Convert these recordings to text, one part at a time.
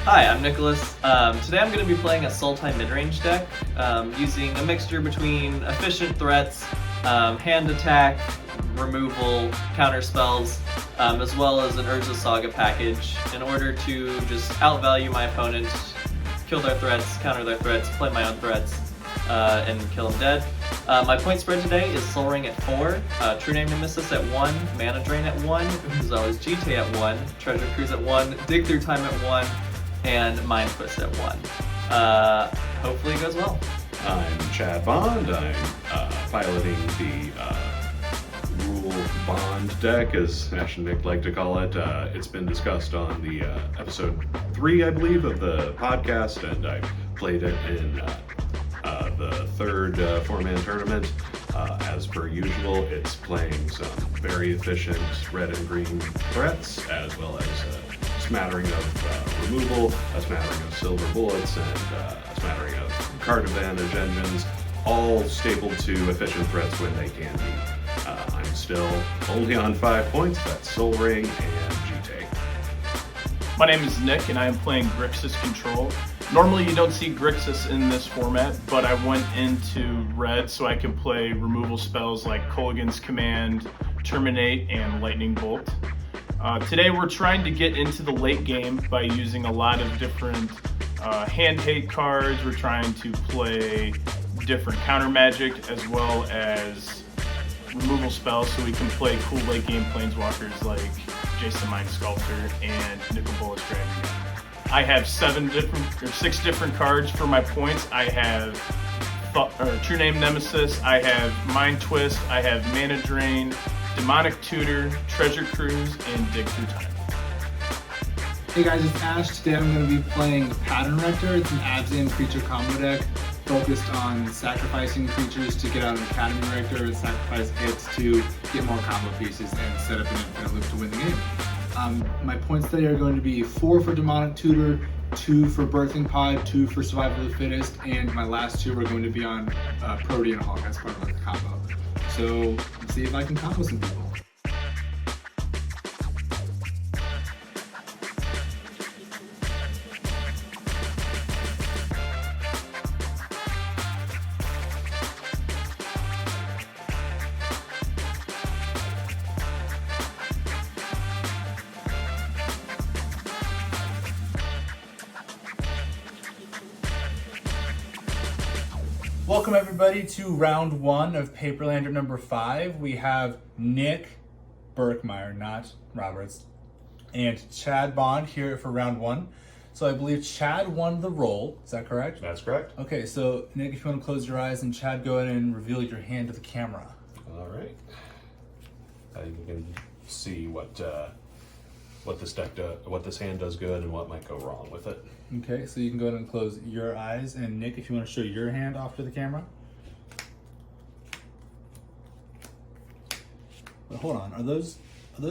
Hi, I'm Nicholas. Today I'm going to be playing a Sultai midrange deck, using a mixture between efficient threats, hand attack, removal, counter spells, as well as an Urza Saga package in order to just outvalue my opponent, kill their threats, counter their threats, play my own threats, and kill them dead. My point spread today is Soul Ring at 4, True Name Nemesis at 1, Mana Drain at 1, Uzawa's GT at 1, Treasure Cruise at 1, Dig Through Time at 1, and Mind Twist at 1. Hopefully it goes well. I'm Chad Bond. I'm piloting the Rule Bond deck, as Ash and Nick like to call it. It's been discussed on the episode 3, I believe, of the podcast, and I played it in the third four-man tournament. As per usual, it's playing some very efficient red and green threats, as well as a smattering of removal, a smattering of silver bullets, and a smattering of card advantage engines, all stapled to efficient threats when they can be. I'm still only on 5 points. That's Soul Ring and GT. My name is Nick, and I am playing Grixis Control. Normally you don't see Grixis in this format, but I went into red so I could play removal spells like Kolaghan's Command, Terminate, and Lightning Bolt. Today we're trying to get into the late game by using a lot of different hand hate cards. We're trying to play different counter magic as well as removal spells so we can play cool late game planeswalkers like Jason Mind Sculptor and Nicol Bolas Dragon. I have 6 different cards for my points. I have True Name Nemesis, I have Mind Twist, I have Mana Drain, Demonic Tutor, Treasure Cruise, and Dig Through Time. Hey guys, it's Ash. Today I'm going to be playing Pattern Rector. It's an Abzan creature combo deck focused on sacrificing creatures to get out an Academy Rector and sacrifice hits to get more combo pieces and set up an infinite loop to win the game. My points today are going to be 4 for Demonic Tutor, 2 for Birthing Pod, 2 for Survival of the Fittest, and my last 2 are going to be on Protean Hawk as part of the combo. So let's see if I can combo some people. Welcome everybody to round 1 of Paperlander number 5. We have Nick Berkmeyer, not Roberts, and Chad Bond here for round 1. So I believe Chad won the roll. Is that correct? That's correct. Okay, so Nick, if you want to close your eyes, and Chad, go ahead and reveal your hand to the camera. All right. You can see what this deck what this hand does good, and what might go wrong with it. Okay, so you can go ahead and close your eyes, and Nick, if you want to show your hand off to the camera. But hold on, are those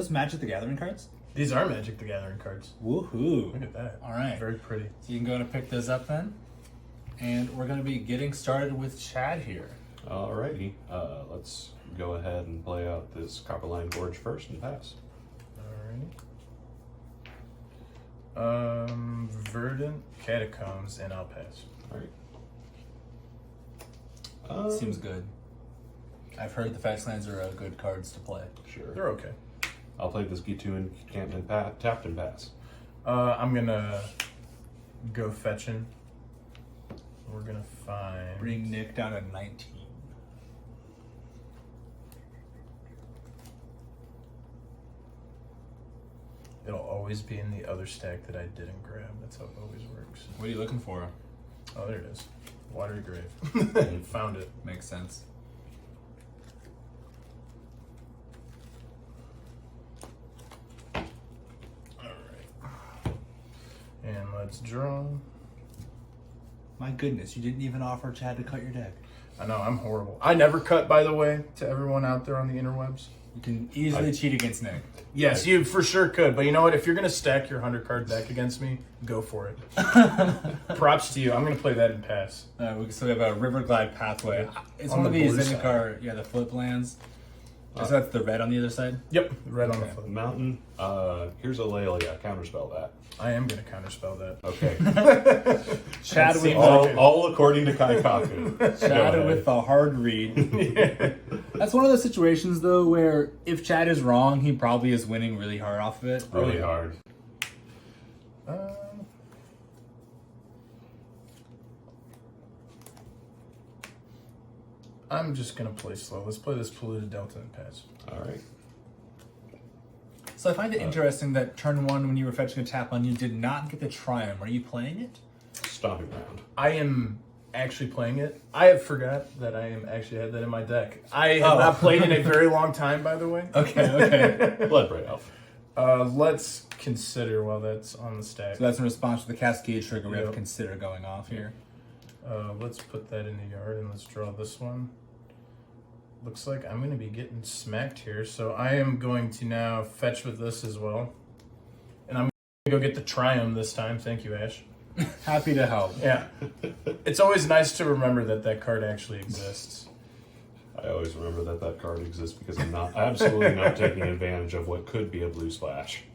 Magic the Gathering cards? These are Magic the Gathering cards. Woohoo! Look at that. All right, Very pretty. so you can go ahead and pick those up then, and we're going to be getting started with Chad here. Alrighty, let's go ahead and play out this Copperline Gorge first and pass. Verdant Catacombs, and I'll pass. Alright. Seems good. I've heard the Fastlands are good cards to play. Sure. They're okay. I'll play this G2 and Encampment tapped and pass. I'm gonna go fetching. We're gonna find... Bring Nick down to 19. It'll always be in the other stack that I didn't grab. That's how it always works. What are you looking for? Oh, there it is. Watery Grave. Found it. Makes sense. Alright. And let's draw. My goodness, you didn't even offer Chad to cut your deck. I know, I'm horrible. I never cut, by the way, to everyone out there on the interwebs. You can easily cheat against Nick. Yes, you for sure could. But you know what? If you're going to stack your 100-card deck against me, go for it. Props to you. I'm going to play that in pass. We still have a River Glide Pathway. It's On one of the these blue Zendikar, the flip lands. So that's the red on the other side? Yep, red on the flip. Mountain. Here's a Lelia. Counterspell that. I am going to counterspell that. Okay. Chad with all according to Kaikaku. Chad with the hard read. That's one of those situations, though, where if Chad is wrong, he probably is winning really hard off of it. Really hard. I'm just going to play slow. Let's play this Polluted Delta and pass. All right. So I find it interesting that turn 1, when you were fetching a tap on, you did not get the Triumph. Are you playing it? Stomping ground. I am actually playing it. I have forgot that I am actually had that in my deck. I have not played in a very long time, by the way. Okay. Bloodbraid Elf. Let's consider while that's on the stack. So that's in response to the Cascade trigger we have to Yep. consider going off here. Let's put that in the yard and let's draw this one. Looks like I'm going to be getting smacked here, so I am going to now fetch with this as well. And I'm going to go get the Triumph this time. Thank you, Ash. Happy to help. Yeah. It's always nice to remember that that card actually exists. I always remember that that card exists because I'm absolutely not taking advantage of what could be a blue splash.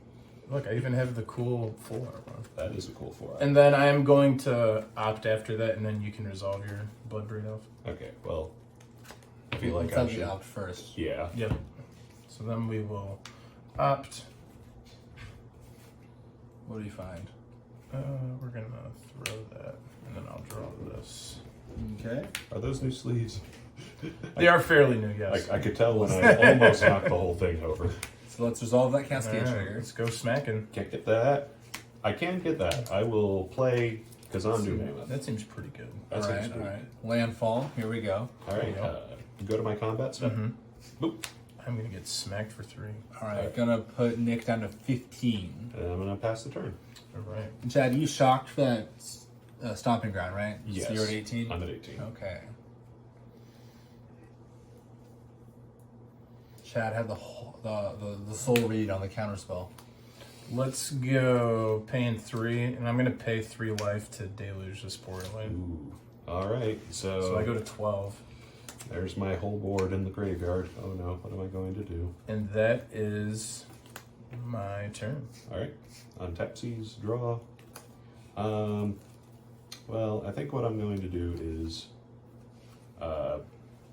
Look, I even have the cool 4 one. That is a cool 4. And then I am going to opt after that, and then you can resolve your Bloodbraid Elf. Okay, well, I feel like Let's I have should. the opt first. Yeah. Yep. So then we will opt. What do you find? We're going to throw that, and then I'll draw this. Okay. Are those new sleeves? They are fairly new, yes. I could tell when I almost knocked the whole thing over. So let's resolve that Cascade Alright, trigger. let's go smacking. Can't get that. I can get that. I will play Kazandu Mammoth. That seems pretty good. That seems Alright, good. alright. Landfall, here we go. Alright, go to my combat step. Boop. I'm going to get smacked for 3. Alright, gonna put Nick down to 15. And I'm going to pass the turn. Alright. And Chad, you shocked for that Stomping Ground, right? Yes. So you're at 18? I'm at 18. Okay. Chad had the soul read on the counterspell. Let's go paying 3, and I'm going to pay 3 life to deluge this poor land. Ooh. Alright, So I go to 12. There's my whole board in the graveyard. Oh no, what am I going to do? And that is my turn. Alright, untap seas, draw. Well, I think what I'm going to do is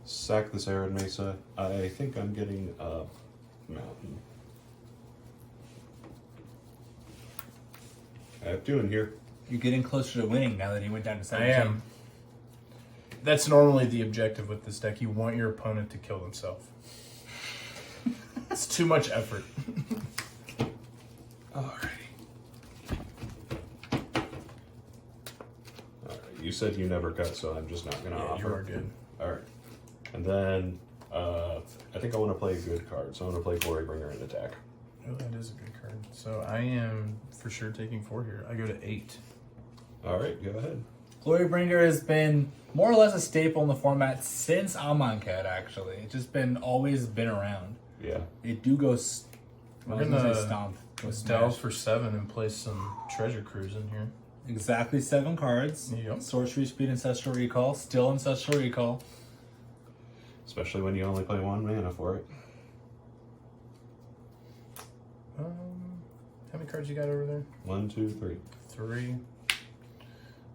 sack this Arid Mesa. I think I'm getting a mountain. I have 2 in here. You're getting closer to winning now that he went down to 17. I am. That's normally the objective with this deck. You want your opponent to kill himself. It's too much effort. Alrighty. Alright, you said you never cut, so I'm just not going to offer. You are good. Alright. And then, I think I want to play a good card, so I want to play Glorybringer and attack. Oh, that is a good card. So I am for sure taking 4 here. I go to 8. Alright, go ahead. Glorybringer has been more or less a staple in the format since Amonkhet, actually. It's just always been around. Yeah. They do go. We're gonna stomp. Go delve smash. for 7 and play some treasure cruise in here. Exactly 7 cards. Yep. Sorcery Speed, Ancestral Recall. Still Ancestral Recall. Especially when you only play 1 mana for it. How many cards you got over there? 1, 2, 3. 3.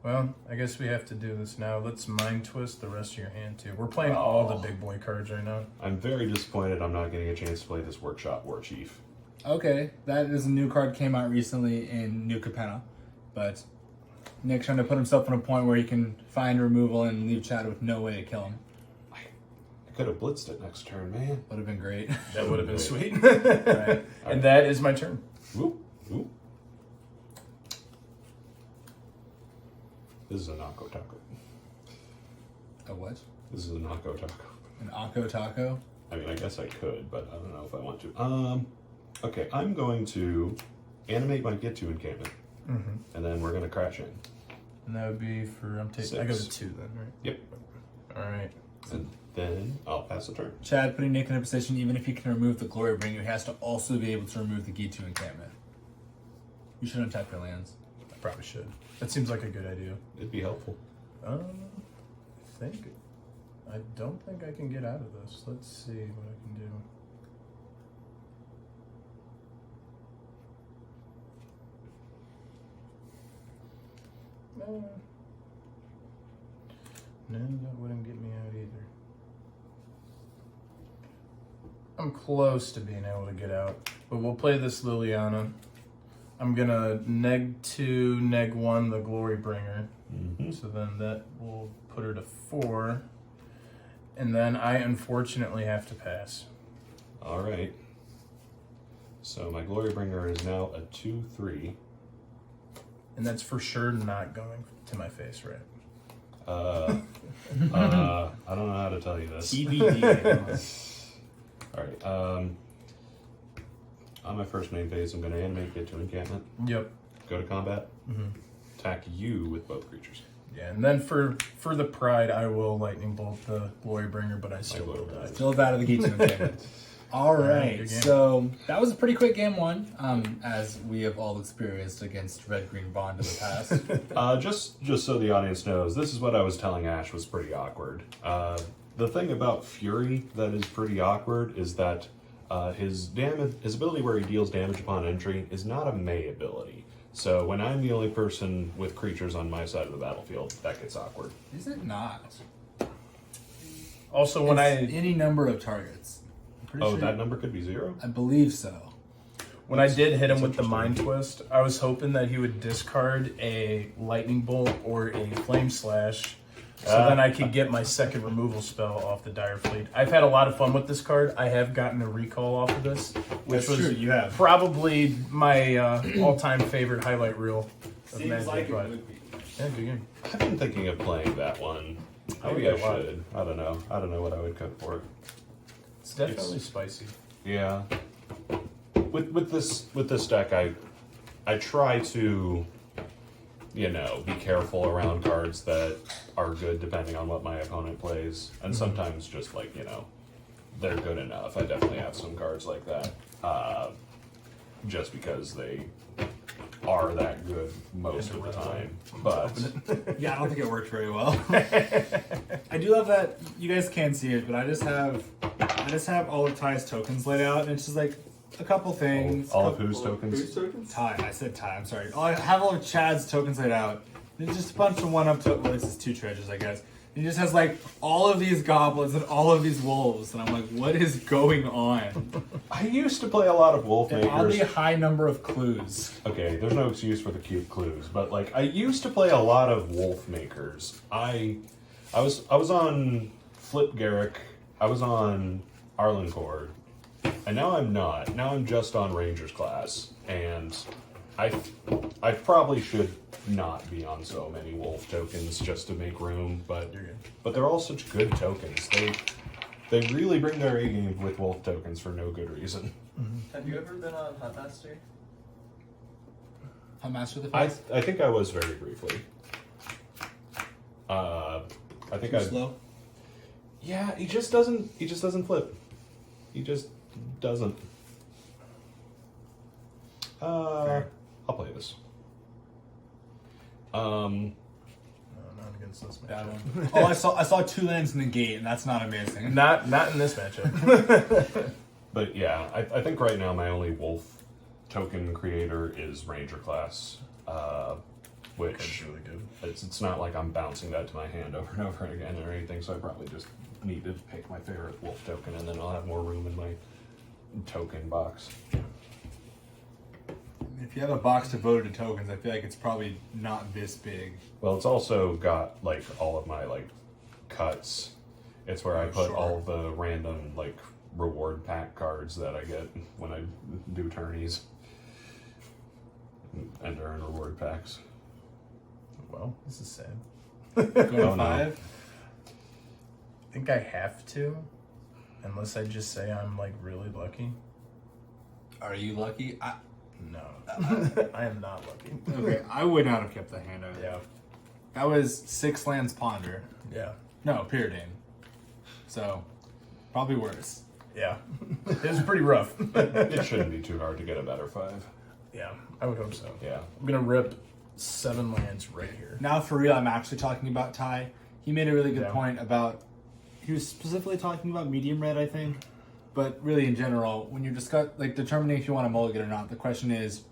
Well, I guess we have to do this now. Let's Mind Twist the rest of your hand, too. We're playing all the big boy cards right now. I'm very disappointed I'm not getting a chance to play this Workshop War Chief. Okay, that is a new card, came out recently in New Capenna. But Nick's trying to put himself in a point where he can find removal and leave Chad with no way to kill him. I could have blitzed it next turn, man. Would have been great. That would have been sweet. Right. And that is my turn. Whoop, whoop. This is a Nako Taco. A what? This is a Nako Taco. An Akko Taco? I mean, I guess I could, but I don't know if I want to. Okay, I'm going to animate my Get To encampment, and then we're going to crash in. And that would be for, I go to 2 then, right? Yep. Alright. And then I'll pass the turn. Chad putting Nick in a position, even if he can remove the Glorybringer, he has to also be able to remove the Gitu encampment. You should untap your lands. I probably should. That seems like a good idea. It'd be helpful. I don't think I can get out of this. Let's see what I can do. No, that wouldn't get me out either. I'm close to being able to get out, but we'll play this Liliana. I'm gonna neg 2, neg 1 the Glory Bringer. So then that will put her to 4. And then I unfortunately have to pass. All right. So my Glory Bringer is now a 2/3. And that's for sure not going to my face, right? I don't know how to tell you this. TBD. All right. On my first main phase, I'm going to animate, get to encampment, Yep. go to combat, attack you with both creatures. Yeah, and then for the pride, I will lightning bolt the Glory Bringer, but I still will die. Still out of the Geeks encampment. All right, good game. so that was a pretty quick game one, as we have all experienced against Red-Green Bond in the past. Just so the audience knows, this is what I was telling Ash was pretty awkward. The thing about Fury that is pretty awkward is that his ability where he deals damage upon entry is not a May ability. So when I'm the only person with creatures on my side of the battlefield, that gets awkward. Is it not? Also, when It's any number of targets. I'm pretty Oh, sure- that number could be 0? I believe so. When I did hit him with the interesting. Mind Twist, I was hoping that he would discard a Lightning Bolt or a Flame Slash, so then I could get my second removal spell off the Dire Fleet. I've had a lot of fun with this card. I have gotten a recall off of this, which That's was true, you have. probably my all-time favorite highlight reel of Magic. But yeah, good game. I've been thinking of playing that one. Maybe I should. I don't know. I don't know what I would cook for it. It's definitely spicy. Yeah. With this deck, I try to, be careful around cards that are good depending on what my opponent plays, and sometimes just they're good enough. I definitely have some cards like that, just because they are that good most of the time. But Yeah, I don't think it worked very well. I do love that you guys can't see it, but I just have all of Ty's tokens laid out, and it's just like a couple things. all of whose tokens? Ty, I said Ty. I'm sorry. I have all of Chad's tokens laid out. It's just a bunch of one-up tokens. Well, this is 2 treasures, I guess. He just has like all of these goblins and all of these wolves, and I'm like, what is going on? I used to play a lot of Wolf An oddly Makers. high number of clues. Okay, there's no excuse for the cute clues, but I used to play a lot of Wolf Makers. I was on Flip Garrick, I was on Arlencord, and now I'm not. Now I'm just on Ranger's class, and I probably should not be on so many Wolf tokens just to make room, but they're all such good tokens. They really bring their A game with Wolf tokens for no good reason. Have you ever been on Hunt Master? Hunt Master of the I Face? think I was very briefly. I think Too I slow? Yeah, he just doesn't flip. He just doesn't. I'll play this. No, not against this That matchup. one. Oh, I saw 2 lands in the gate, and that's not amazing. Not in this matchup. But yeah, I think right now my only Wolf token creator is Ranger class, which That's really good. it's not like I'm bouncing that to my hand over and over again or anything. So I probably just need to pick my favorite Wolf token, and then I'll have more room in my token box. If you have a box devoted to tokens, I feel like it's probably not this big. Well, it's also got all of my cuts. It's where I put Sure. all the random reward pack cards that I get when I do tourneys and earn reward packs. Well, this is sad. Go to Oh, no. 5. I think I have to, unless I just say I'm really lucky. Are you lucky? No, I am not lucky. Okay, I would not have kept the hand over. Yeah, That was 6 lands Ponder. yeah, No, Pyridane. So, probably worse. yeah. It was pretty rough. It shouldn't be too hard to get a better 5. Yeah, I would hope so. Yeah. I'm gonna rip 7 lands right here. Now, for real, I'm actually talking about Ty. He made a really good Yeah. point about. He was specifically talking about medium red, I think. But really, in general, when you're determining if you want a mulligan or not, the question is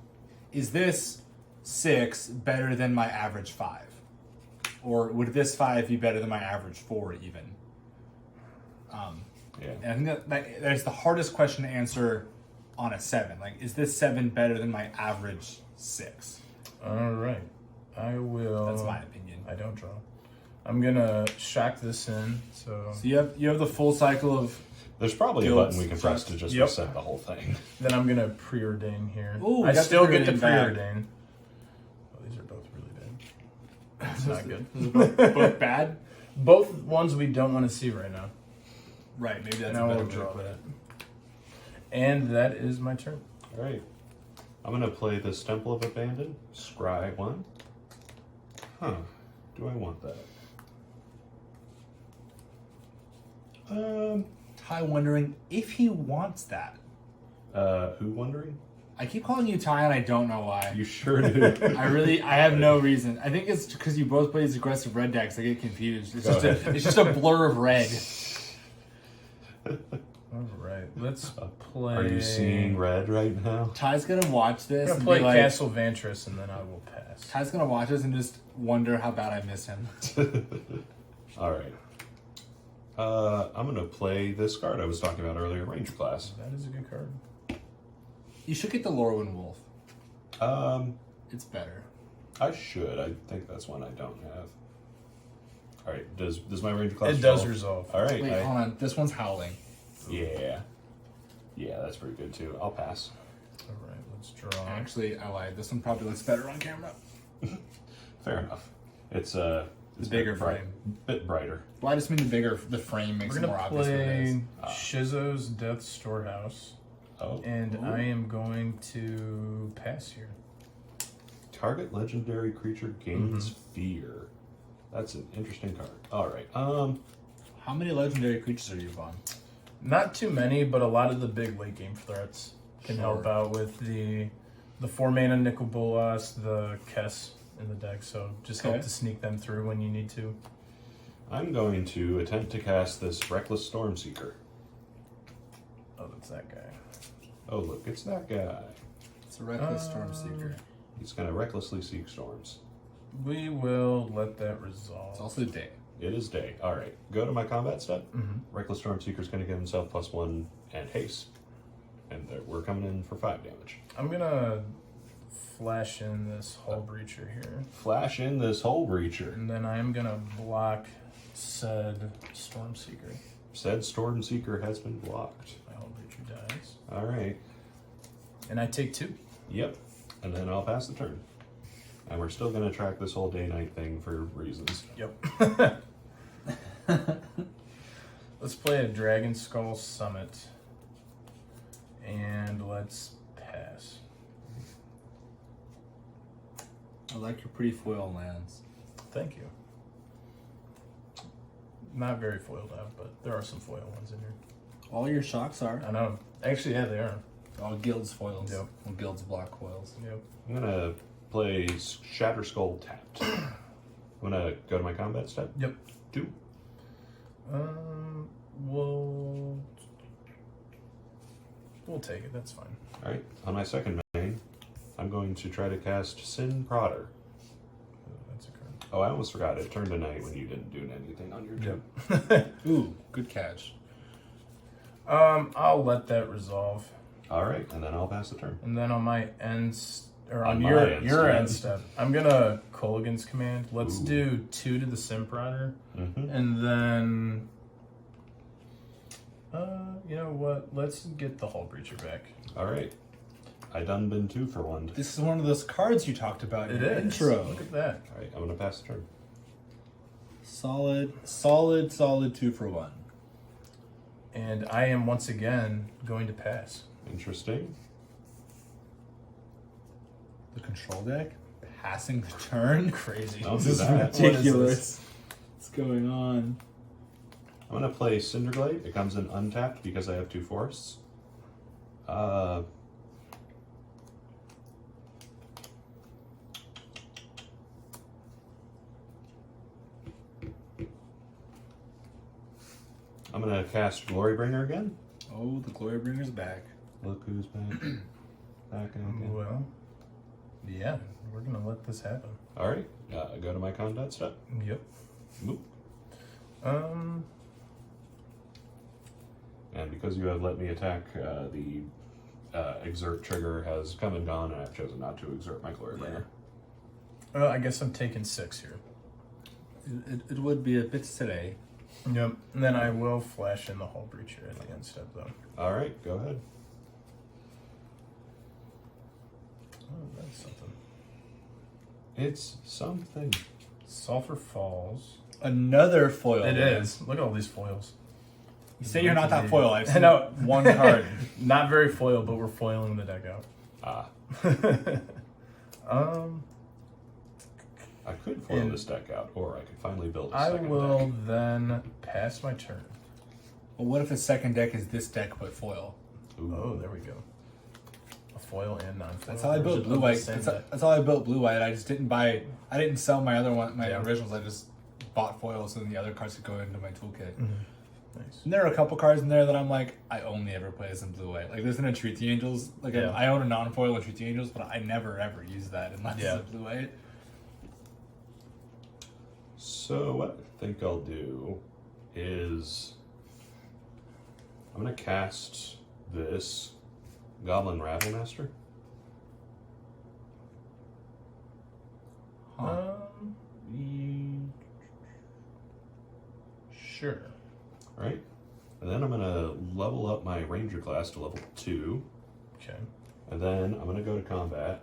this 6 better than my average 5? Or would this 5 be better than my average 4 even? Yeah. And I think that's the hardest question to answer on a 7. Like, is this 7 better than my average 6? All right. I will. That's my opinion. I don't draw. I'm gonna shock this in. So So you have the full cycle of. There's probably a Guilds, button we can press to just Yep. reset the whole thing. then I'm gonna preordain here. Ooh, I got the still get to preordain back. preordain. Oh, these are both really bad. It's not good. Both bad? Both ones we don't want to see right now. Right, maybe that's Now a better we'll way to draw put that. it. And that is my turn. All right. I'm going to play this Temple of Abandon, Scry 1. Huh. Do I want that? Ty wondering if he wants that. Who wondering? I keep calling you Ty and I don't know why. You sure do. I have no reason. I think it's because you both play these aggressive red decks. I get confused. It's just a blur of red. All right, let's play. Are you seeing red right now? Ty's gonna watch I'm this gonna and play be like, Castle Vantress, and then I will pass. Ty's gonna watch this and just wonder how bad I miss him. All right. I'm going to play this card I was talking about earlier, Ranger class. That is a good card. You should get the Lorwyn Wolf. It's better. I should. I think that's one I don't have. All right. Does my Ranger class It does resolve. All right. Wait, hold on. This one's Howling. Yeah. Yeah, that's pretty good too. I'll pass. All right, let's draw. Actually, I lied. This one probably looks better on camera. Fair enough. It's bigger bit brighter. Well, I just mean the frame makes We're it more gonna obvious what it is. play Shizo's Death Storehouse, Oh. and I am going to pass here. Target legendary creature gains fear. That's an interesting card. All right. How many legendary creatures are you on? Not too many, but a lot of the big late game threats can help out with the 4-mana Nicol Bolas, the Kess in the deck. So just help Okay. to sneak them through when you need to. I'm going to attempt to cast this Reckless Stormseeker. Oh, that's that guy. Oh, look, it's that guy. It's a Reckless Stormseeker. He's going to recklessly seek storms. We will let that resolve. It's also day. It is day. All right. Go to my combat step. Reckless Stormseeker's going to give himself +1 and haste. And we're coming in for 5 damage. I'm gonna flash in this Hull Breacher here, Flash in this Hole Breacher. and then I am gonna block said Stormseeker. Said Stormseeker has been blocked. My Hull Breacher dies, All right. and I take 2. Yep. And then I'll pass the turn. And we're still going to track this whole day-night thing for reasons. Yep. Let's play a Dragon Skull Summit, and let's pass. I like your pretty foil lands. Thank you. Not very foiled out, but there are some foil ones in here. All your shocks are. I know. Actually, yeah, they are. All guilds foils. Yep. Well, guilds block foils. Yep. I'm going to play Shatter Skull tapped. I'm going to go to my combat step. Yep. 2. We'll take it. That's fine. All right. On my second main, I'm going to try to cast Sin Prodder. That's a card. Oh, I almost forgot. It turned to night when you didn't do anything on your turn. Ooh, good catch. I'll let that resolve, All right. And then I'll pass the turn. and then on my on On my your end end step. step, I'm gonna Kolaghan's Command. Let's Ooh. do 2 to the Simprotter, Mm-hmm. and then you know what? Let's get the Hull Breacher back. All right. I done been 2 for 1. This is one of those cards you talked about in the intro. Look at that. All right. I'm going to pass the turn. Solid 2 for 1. And I am once again going to pass. Interesting. The control deck? Passing the turn? Crazy. Don't This do is that. ridiculous. What's going on? I'm going to play Cinderglade. It comes in untapped because I have 2 forests. I'm going to cast Glorybringer again. Oh, the Glory Bringer's back. Look who's back. Back again. Well, Yeah, we're gonna let this happen. All right, go to my combat step. Yep. Boop. And because you have let me attack, the exert trigger has come and gone, and I've chosen not to exert my glory bringer. I guess I'm taking 6 here. It would be a bit today. Yep. And then I will flash in the Hull Breacher at the end step, though. All right, go ahead. Oh, that's something. It's something. Sulfur Falls. Another foil. It man. is. Look at all these foils. You say you're not that foil. I've seen know. one card. Not very foil, but we're foiling the deck out. I could foil this deck out, or I could finally build a I second will deck. then pass my turn. Well, what if the second deck is this deck but foil? Ooh. Oh, there we go. A foil and non-foil. That's how I built version blue of the white. same That's, deck. that's how I built blue white. I just didn't buy. I didn't sell my other one, my Yeah. originals. I just bought foils, so then the other cards could go into my toolkit. Nice. And there are a couple cards in there that I'm like, I only ever play this in blue white. Like there's an Entreat the Angels. Like Yeah. I own a non-foil Entreat the Angels, but I never ever use that unless Yeah. it's a blue white. So what I think I'll do is I'm gonna cast this Goblin Ravelmaster. Sure. Right? And then I'm gonna level up my Ranger class to level 2. Okay. And then I'm gonna go to combat.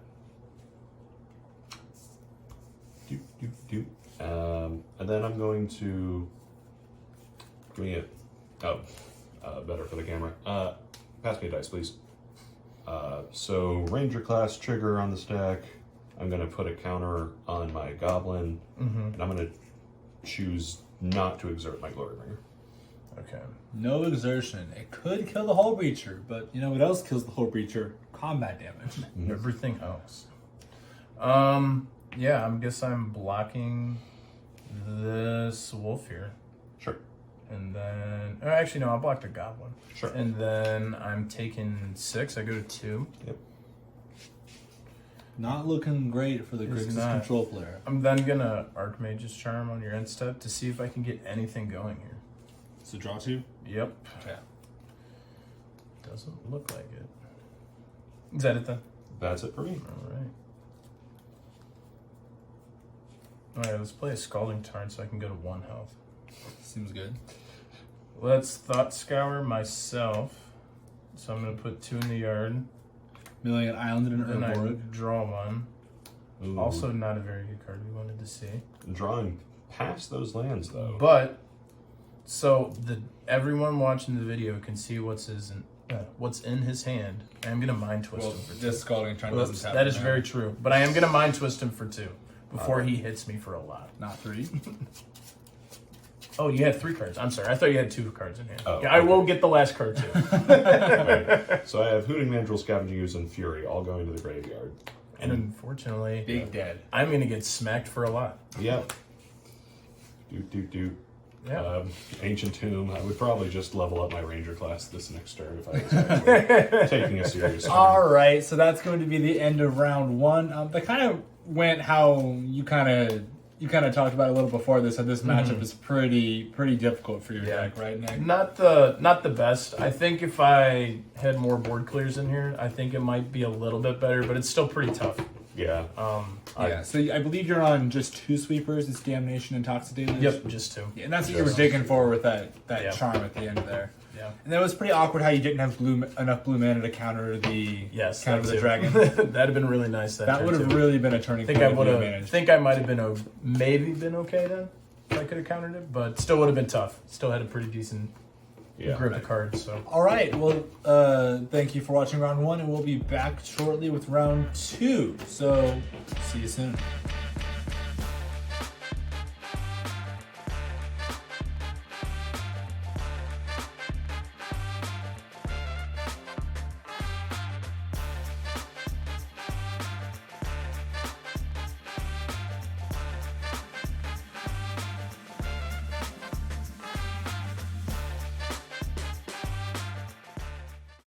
Doop, doop, doop. And then I'm going to give me better for the camera. Pass me a dice, please. So Ranger class trigger on the stack. I'm gonna put a counter on my Goblin, and I'm gonna choose not to exert my Glory Bringer. Okay. No exertion. It could kill the Hull Breacher, but you know what else kills the Hull Breacher? Combat damage. Everything else. Yeah, I guess I'm blocking this wolf here. Sure. And then, oh, actually, no, I'll block the goblin. Sure. And then I'm taking 6. I go to 2. Yep. Not looking great for the It's Grixis not. control player. I'm then gonna Archmage's Charm on your end step to see if I can get anything going here. So draw 2? Yep. Okay. Doesn't look like it. Is that it then? That's it for me. Alright. Alright, let's play a Scalding Tarn so I can go to 1 health. Seems good. Let's Thought Scour myself. So I'm gonna put 2 in the yard. Milling an island and Then an I Urborg. draw 1. Ooh. Also not a very good card we wanted to see. Drawing past those lands, though. But so everyone watching the video can see what's in his hand. I'm gonna Mind Twist Well, him for 2. this Scalding Tarn Whoops, doesn't have that it is now. very true. But I am gonna Mind Twist him for 2 before he hits me for a lot. Not 3. Oh, you had 3 cards. I'm sorry. I thought you had 2 cards in hand. Oh, yeah, I okay. will get the last card too. So I have Hooting Mandrill, Scavenging Ooze, and Fury all going to the graveyard. And unfortunately, Big dead. I'm gonna get smacked for a lot. Yep. Do. Yeah. Ancient Tomb. I would probably just level up my Ranger class this next turn if I was actually taking a serious turn. All right, so that's going to be the end of round 1. That kind of went how you kind of talked about a little before this. That this matchup is pretty difficult for your deck, right, Nick? Not the best. I think if I had more board clears in here, I think it might be a little bit better, but it's still pretty tough. Yeah. Yeah. So I believe you're on just 2 sweepers. It's Damnation and Toxic Deluge. Yep, just 2. Yeah, and that's what you were digging for with that Yeah. charm at the end there. Yeah. And that was pretty awkward how you didn't have enough blue mana to counter the Yes, counter that the too. dragon. That'd have been really nice. That turn, would have too. really been a turning I think point. I if would you have. managed. Think I might have been maybe been okay then. If I could have countered it, but still would have been tough. Still had a pretty decent grip of cards. So All right. Well, thank you for watching round 1, and we'll be back shortly with round 2. So, see you soon.